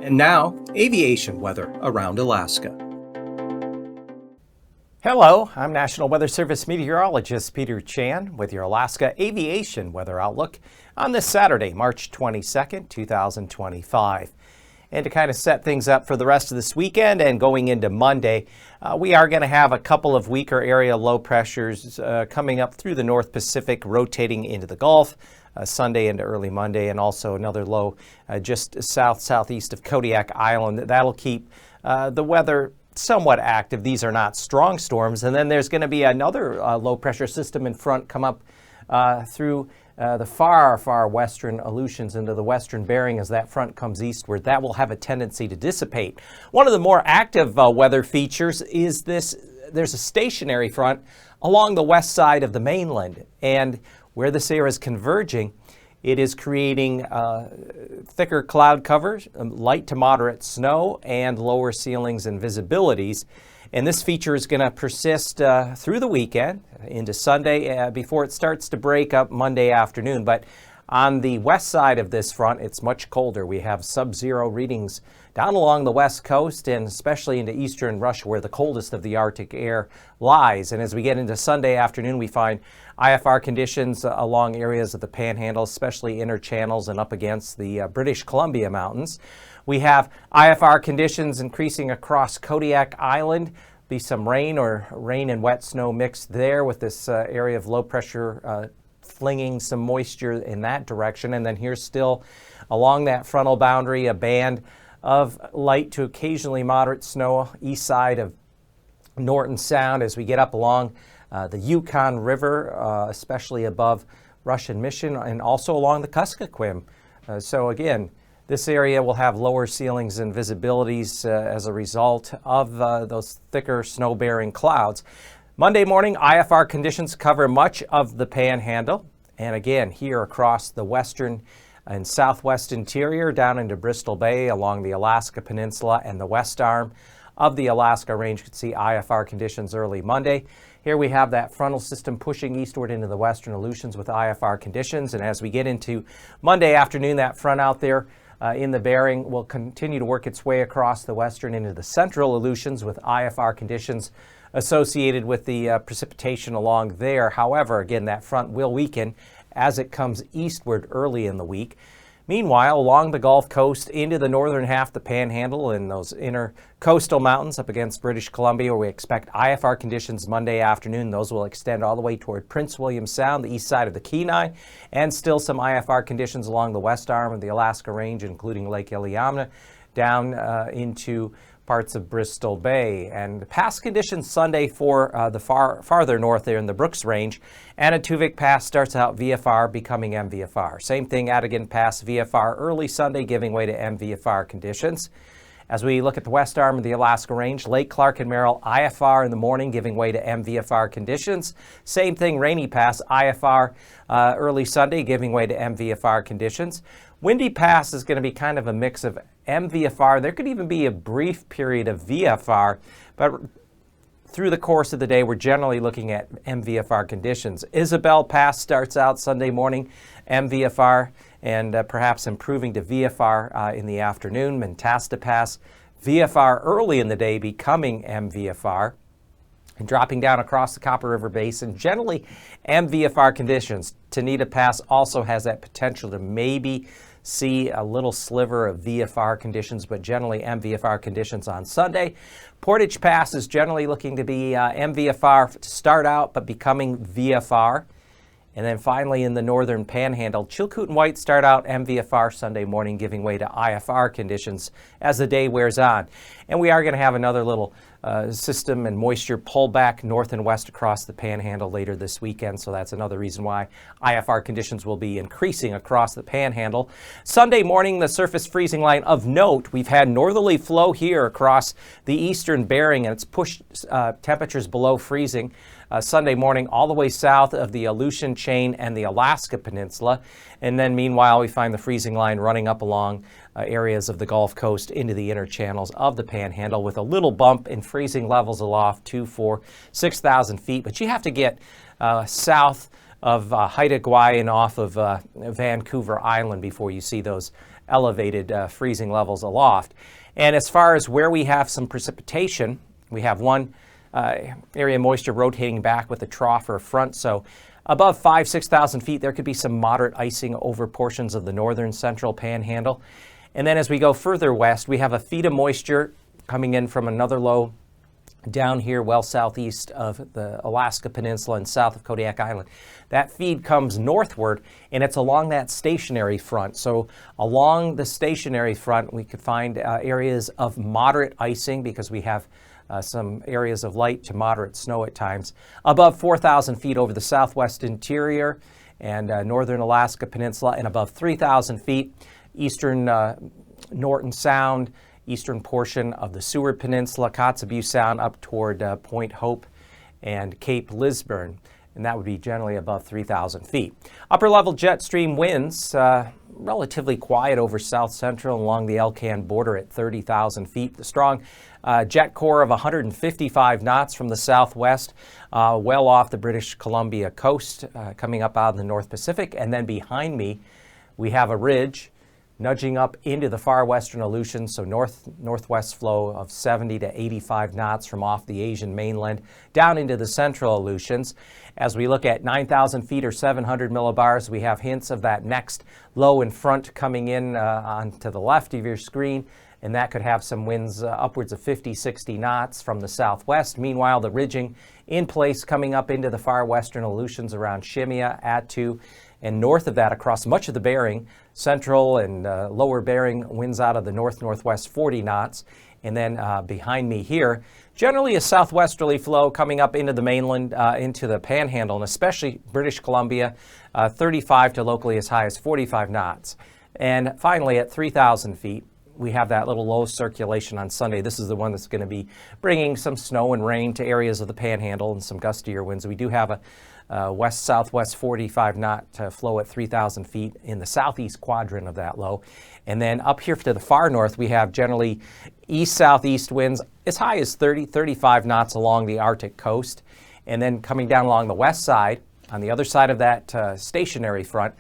And now, aviation weather around Alaska. Hello, I'm National Weather Service meteorologist Peter Chan with your Alaska aviation weather outlook on this Saturday, March 22nd, 2025. And to kind of set things up for the rest of this weekend and going into Monday, we are going to have a couple of weaker area low pressures coming up through the North Pacific, rotating into the Gulf. Sunday into early Monday, and also another low just southeast of Kodiak Island. That'll keep the weather somewhat active. These are not strong storms. And then there's going to be another low pressure system in front come up through the far western Aleutians into the western Bering as that front comes eastward. That will have a tendency to dissipate. One of the more active weather features is there's a stationary front along the west side of the mainland, and where this area is converging, it is creating thicker cloud covers, light to moderate snow, and lower ceilings and visibilities. And this feature is going to persist through the weekend into Sunday before it starts to break up Monday afternoon. But on the west side of this front, it's much colder. We have sub-zero readings down along the west coast and especially into eastern Russia, where the coldest of the Arctic air lies. And as we get into Sunday afternoon, we find IFR conditions along areas of the Panhandle, especially inner channels and up against the British Columbia Mountains. We have IFR conditions increasing across Kodiak Island. Be some rain and wet snow mixed there with this area of low pressure flinging some moisture in that direction. And then here's still along that frontal boundary a band of light to occasionally moderate snow east side of Norton Sound as we get up along the Yukon River, especially above Russian Mission, and also along the Kuskokwim. So again, this area will have lower ceilings and visibilities as a result of those thicker snow-bearing clouds. Monday morning, IFR conditions cover much of the Panhandle, and again here across the western and southwest interior down into Bristol Bay along the Alaska Peninsula and the west arm of the Alaska Range. You can see IFR conditions early Monday. Here we have that frontal system pushing eastward into the western Aleutians with IFR conditions, and as we get into Monday afternoon, that front out there in the Bering will continue to work its way across the western into the central Aleutians with IFR conditions associated with the precipitation along there. However, again, that front will weaken as it comes eastward early in the week. Meanwhile, along the Gulf Coast into the northern half of the Panhandle and those inner coastal mountains up against British Columbia, where we expect IFR conditions Monday afternoon. Those will extend all the way toward Prince William Sound, the east side of the Kenai, and still some IFR conditions along the west arm of the Alaska Range, including Lake Iliamna, down into parts of Bristol Bay. And past conditions Sunday for the farther north there in the Brooks Range. Anaktuvik Pass starts out VFR, becoming MVFR. Same thing, Adigan Pass VFR early Sunday, giving way to MVFR conditions. As we look at the west arm of the Alaska Range, Lake Clark and Merrill, IFR in the morning, giving way to MVFR conditions. Same thing, Rainy Pass, IFR early Sunday, giving way to MVFR conditions. Windy Pass is going to be kind of a mix of MVFR. There could even be a brief period of VFR, but through the course of the day, we're generally looking at MVFR conditions. Isabel Pass starts out Sunday morning, MVFR, and perhaps improving to VFR in the afternoon. Mentasta Pass, VFR early in the day, becoming MVFR. And dropping down across the Copper River Basin, generally MVFR conditions. Tanita Pass also has that potential to maybe see a little sliver of VFR conditions, but generally MVFR conditions on Sunday. Portage Pass is generally looking to be MVFR to start out, but becoming VFR. And then finally in the northern Panhandle, Chilkoot and White start out MVFR Sunday morning, giving way to IFR conditions as the day wears on. And we are going to have another little system and moisture pullback north and west across the Panhandle later this weekend, so that's another reason why IFR conditions will be increasing across the Panhandle. Sunday morning, the surface freezing line of note, we've had northerly flow here across the eastern Bering, and it's pushed temperatures below freezing Sunday morning all the way south of the Aleutian chain and the Alaska Peninsula. And then meanwhile, we find the freezing line running up along areas of the Gulf Coast into the inner channels of the Panhandle, with a little bump in freezing levels aloft 2, 4, 6,000 feet. But you have to get south of Haida Gwaii and off of Vancouver Island before you see those elevated freezing levels aloft. And as far as where we have some precipitation, we have one area of moisture rotating back with a trough or a front. So above 6,000 feet, there could be some moderate icing over portions of the northern central panhandle. And then as we go further west, we have a feed of moisture coming in from another low down here well southeast of the Alaska Peninsula and south of Kodiak Island. That feed comes northward, and it's along that stationary front. So along the stationary front, we could find areas of moderate icing because we have some areas of light to moderate snow at times. Above 4,000 feet over the southwest interior and northern Alaska Peninsula, and above 3,000 feet, eastern Norton Sound, eastern portion of the Seward Peninsula, Kotzebue Sound up toward Point Hope and Cape Lisburne, and that would be generally above 3,000 feet. Upper level jet stream winds, relatively quiet over south central along the Elkhorn border at 30,000 feet. The strong jet core of 155 knots from the southwest, well off the British Columbia coast, coming up out of the North Pacific. And then behind me, we have a ridge nudging up into the far western Aleutians, so northwest flow of 70 to 85 knots from off the Asian mainland down into the central Aleutians. As we look at 9,000 feet or 700 millibars, we have hints of that next low in front coming in on to the left of your screen, and that could have some winds upwards of 50, 60 knots from the southwest. Meanwhile, the ridging in place coming up into the far western Aleutians around Shemya, Attu, and north of that across much of the Bering, central and lower Bering winds out of the north-northwest 40 knots. And then behind me here, generally a southwesterly flow coming up into the mainland, into the panhandle, and especially British Columbia, 35 to locally as high as 45 knots. And finally, at 3,000 feet, we have that little low circulation on Sunday. This is the one that's going to be bringing some snow and rain to areas of the panhandle and some gustier winds. We do have a west-southwest 45 knot flow at 3,000 feet in the southeast quadrant of that low. And then up here to the far north, we have generally east-southeast winds as high as 30, 35 knots along the Arctic coast. And then coming down along the west side, on the other side of that stationary front,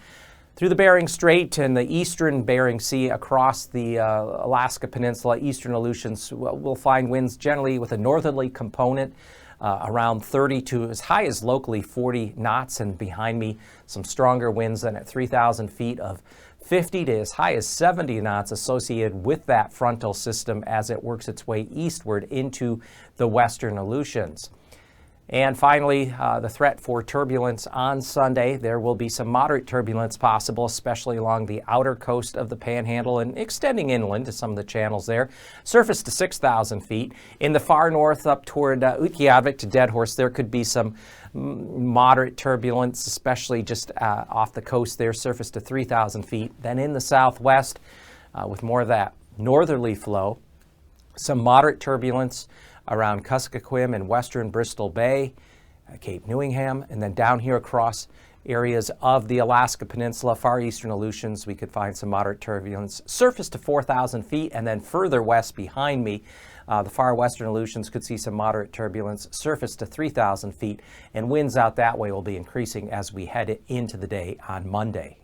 through the Bering Strait and the eastern Bering Sea across the Alaska Peninsula, eastern Aleutians, we'll find winds generally with a northerly component, around 30 to as high as locally 40 knots. And behind me, some stronger winds than at 3,000 feet of 50 to as high as 70 knots associated with that frontal system as it works its way eastward into the western Aleutians. And finally, the threat for turbulence on Sunday. There will be some moderate turbulence possible, especially along the outer coast of the Panhandle and extending inland to some of the channels there. Surface to 6,000 feet. In the far north up toward Utqiagvik to Deadhorse, there could be some moderate turbulence, especially just off the coast there, surface to 3,000 feet. Then in the southwest, with more of that northerly flow, some moderate turbulence around Kuskokwim and western Bristol Bay, Cape Newingham, and then down here across areas of the Alaska Peninsula, far eastern Aleutians, we could find some moderate turbulence. Surface to 4,000 feet, and then further west behind me, the far western Aleutians could see some moderate turbulence. Surface to 3,000 feet, and winds out that way will be increasing as we head into the day on Monday.